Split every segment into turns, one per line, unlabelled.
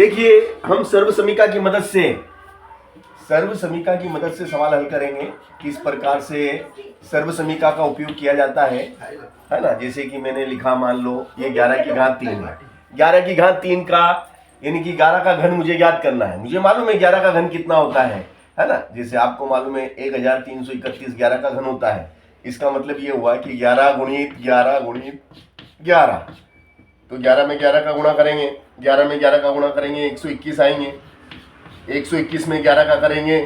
देखिए हम सर्वसमीका की मदद से सवाल हल करेंगे। किस प्रकार से सर्वसमीका का उपयोग किया जाता है ना। जैसे कि मैंने लिखा, मान लो ये 11 की घात 3 है। 11 की घात 3 का यानी कि 11 का घन मुझे याद करना है। मुझे मालूम है 11 का घन कितना होता है ना। जैसे आपको मालूम है 1331 11 का घन होता है। इसका मतलब ये हुआ कि 11 गुणित 11 गुणित 11, तो 11 में 11 का गुणा करेंगे, 11 में 11 का गुणा करेंगे 121 आएंगे। 121 में 11 का करेंगे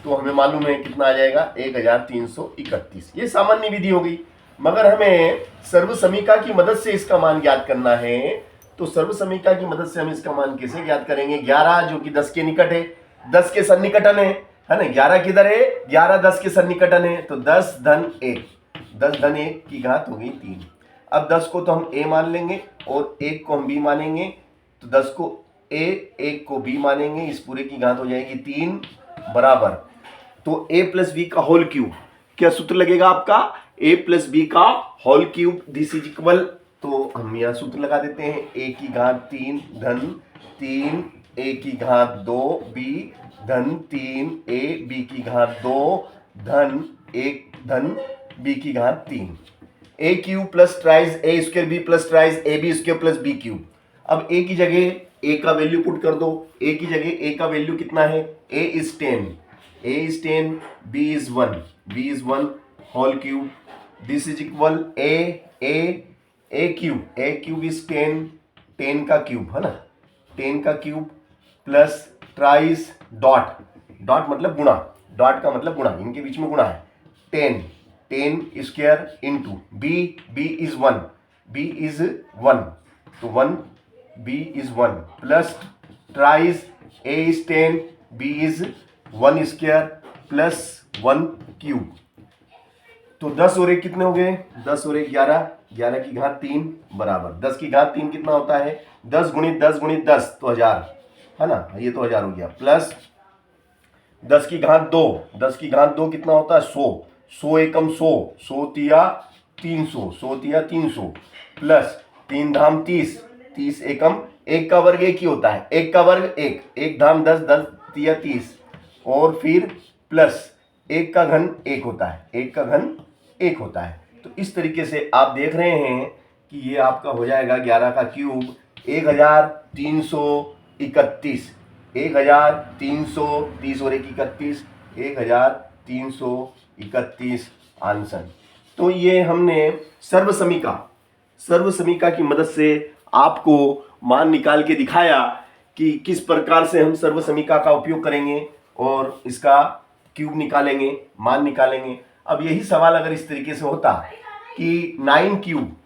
तो हमें मालूम है कितना आ जाएगा 1331। ये सामान्य विधि हो गई। मगर हमें सर्वसमीका की मदद से इसका मान ज्ञात करना है। तो सर्वसमीका की मदद से हम इसका मान कैसे ज्ञात करेंगे? 11 जो कि 10 के निकट है, 10 के सन्निकटन है ना। 11 किधर है? 11 10 के सन्निकटन है, तो 10 धन 1, 10 धन 1 की घात हो गई 3। अब 10 को तो हम a मान लेंगे और 1 को हम b मानेंगे, तो 10 को a 1 को b मानेंगे। इस पूरे की घात हो जाएगी 3 बराबर, तो a प्लस बी का होल क्यूब। क्या सूत्र लगेगा आपका? a प्लस बी का whole cube, this is equal, तो हम यह सूत्र लगा देते हैं a की घात 3 धन 3 a की घात 2 b धन 3 a b की घात 2 धन 1 धन b की घात 3। A cube plus thrice A square B plus thrice A B square plus B cube. अब ए की जगह ए का वैल्यू पुट कर दो। ए की जगह ए का वैल्यू कितना है? A is 10, A is 10, B is 1, B is 1 whole cube, this is equal A cube is 10, 10 का क्यूब है ना, 10 का cube plus thrice dot, dot मतलब गुणा, डॉट का मतलब गुणा, इनके बीच में गुणा है, 10 square into B is 1, B is 1, तो 1 B is 1 plus thrice A is 10, B is 1 square plus 1 cube. तो 10 और 1 कितने हो गए? 10 और 1 11, 11 की घात 3 बराबर 10 की घात 3 कितना होता है? 10 गुणित 10 गुणित 10 तो 1000 है ना, ये तो 1000 हो गया, प्लस 10 की घात 2, 10 की घात 2 कितना होता है? 100, 100 एकम 100, 100 तिया 300, 100 तिया 300 प्लस 3 धाम 30, 30 एकम 1 का वर्ग 1 ही होता है, 1 का वर्ग 1, 1 धाम 10, 10 तिया 30 और फिर प्लस 1 का घन 1 होता है, 1 का घन 1 होता है। तो इस तरीके से आप देख रहे हैं कि ये आपका हो जाएगा 11 का क्यूब 1331, 1330 और 1 31, 1331 आंसर। तो ये हमने सर्वसमीका की मदद से आपको मान निकाल के दिखाया कि किस प्रकार से हम सर्वसमीका का उपयोग करेंगे और इसका क्यूब निकालेंगे, मान निकालेंगे। अब यही सवाल अगर इस तरीके से होता कि 9 क्यूब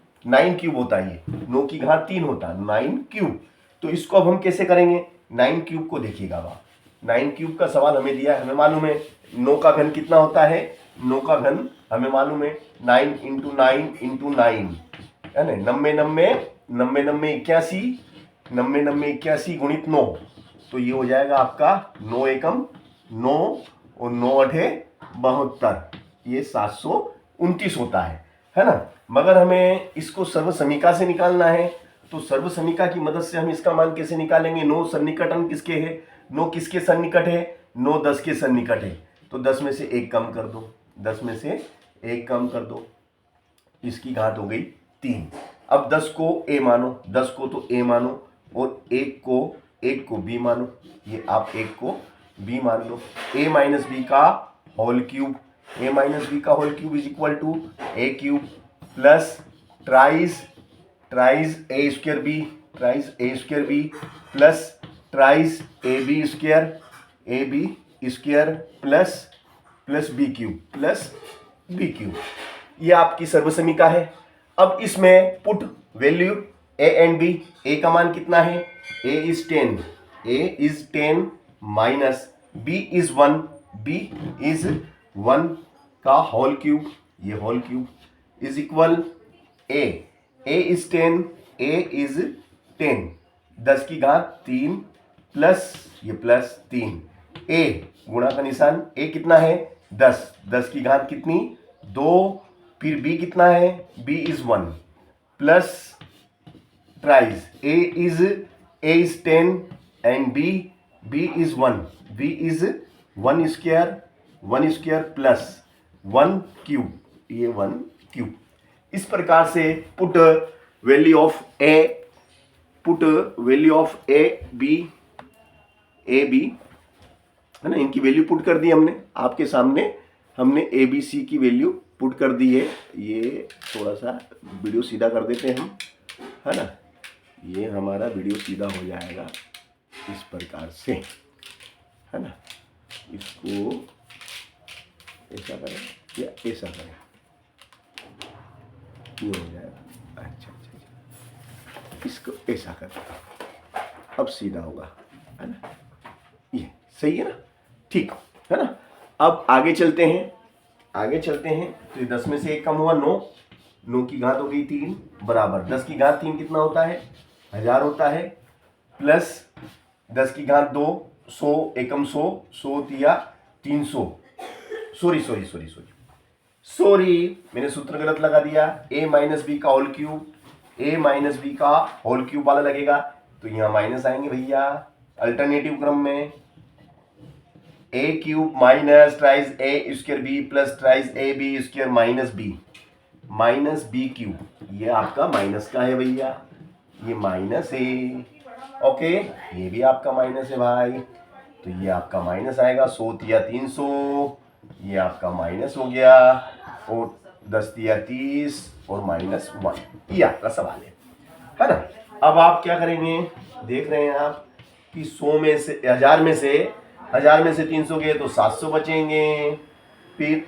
होता है, ये 9 की घात 3 होता है 9 क्यूब, तो इसको अब हम कैसे करेंगे? 9 क्यूब को देखिएगा वहाँ, 9 क्यूब का सवाल हमें दिया है, हमें मालूम है 9 का घन कितना होता है? 9 का घन हमें मालूम है 9 इंटू 9 इंटू 9 है ना, 91 गुणित 9, तो ये हो जाएगा आपका 9 एकम 9 और 9 अठे 72, ये 729 होता है ना। मगर हमें इसको सर्वसमीका से निकालना है, तो सर्वसमीका की मदद से हम इसका मान कैसे निकालेंगे? 9 सन्निकटन किसके है? 9 किसके सन्निकट है? 9 10 के सन्निकट है, तो 10 में से 1 कम कर दो, 10 में से 1 कम कर दो, इसकी घात हो गई 3। अब 10 को a मानो, 10 को तो a मानो और 1 को b मानो, ये आप 1 को b मान लो। a माइनस बी का whole cube, a minus B का whole cube is equal to a cube plus thrice a square b, thrice a square b plus thrice a b square plus b cube, ये आपकी सर्वसमीका है। अब इसमें put value a and b, a का मान कितना है? a is 10 minus b is 1 का होल क्यूब, ये whole cube is equal a is 10, a is 10, 10 की घात 3 प्लस ये प्लस 3, a गुणा का निशान, a कितना है? 10, 10 की घात कितनी? 2, फिर b कितना है? b is 1 plus thrice a is 10, and b is 1, b is 1 square plus 1 cube, ये 1 क्यूब। इस प्रकार से put value of A B है ना, इनकी वैल्यू पुट कर दी हमने आपके सामने, हमने ए बी सी की वैल्यू पुट कर दी है। ये थोड़ा सा वीडियो सीधा कर देते हैं हम, है ना, ये हमारा वीडियो सीधा हो जाएगा इस प्रकार से, है ना। इसको ऐसा करें या ऐसा करें, ये हो जाएगा। अच्छा, इसको ऐसा करें, अब सीधा होगा, है ना, ये सही है ना, ठीक है ना। अब आगे चलते हैं तो ये 10 में से 1 कम हुआ 9 की घात हो गई 3 बराबर 10 की घात 3 कितना होता है, 1000 होता है, प्लस 10 की घात 2 100 एकम 100 दिया 300, सॉरी मैंने सूत्र गलत लगा दिया। a माइनस बी का होल क्यूब वाला लगेगा, तो यहाँ माइनस आएंगे भैया अल्टरनेटिव क्रम में। a cube minus tries a square b plus thrice a b square minus b cube, ये आपका माइनस का है भैया, ये माइनस है, ओके, ये भी आपका माइनस है भाई, तो ये आपका माइनस आएगा 100 दिया 300, ये आपका माइनस हो गया, और 10 दिया 30 और माइनस 1, ये आपका सवाल है ना। अब आप क्या करेंगे, देख रहे हैं आप कि 100 में से 1000 में से 300 गए तो 700 बचेंगे, फिर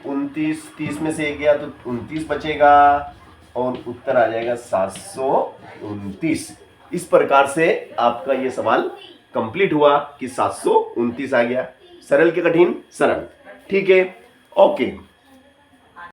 30 में से 1 गया तो 29 बचेगा, और उत्तर आ जाएगा 729। इस प्रकार से आपका ये सवाल कंप्लीट हुआ कि 729 आ गया। सरल के कठिन, सरल, ठीक है, ओके।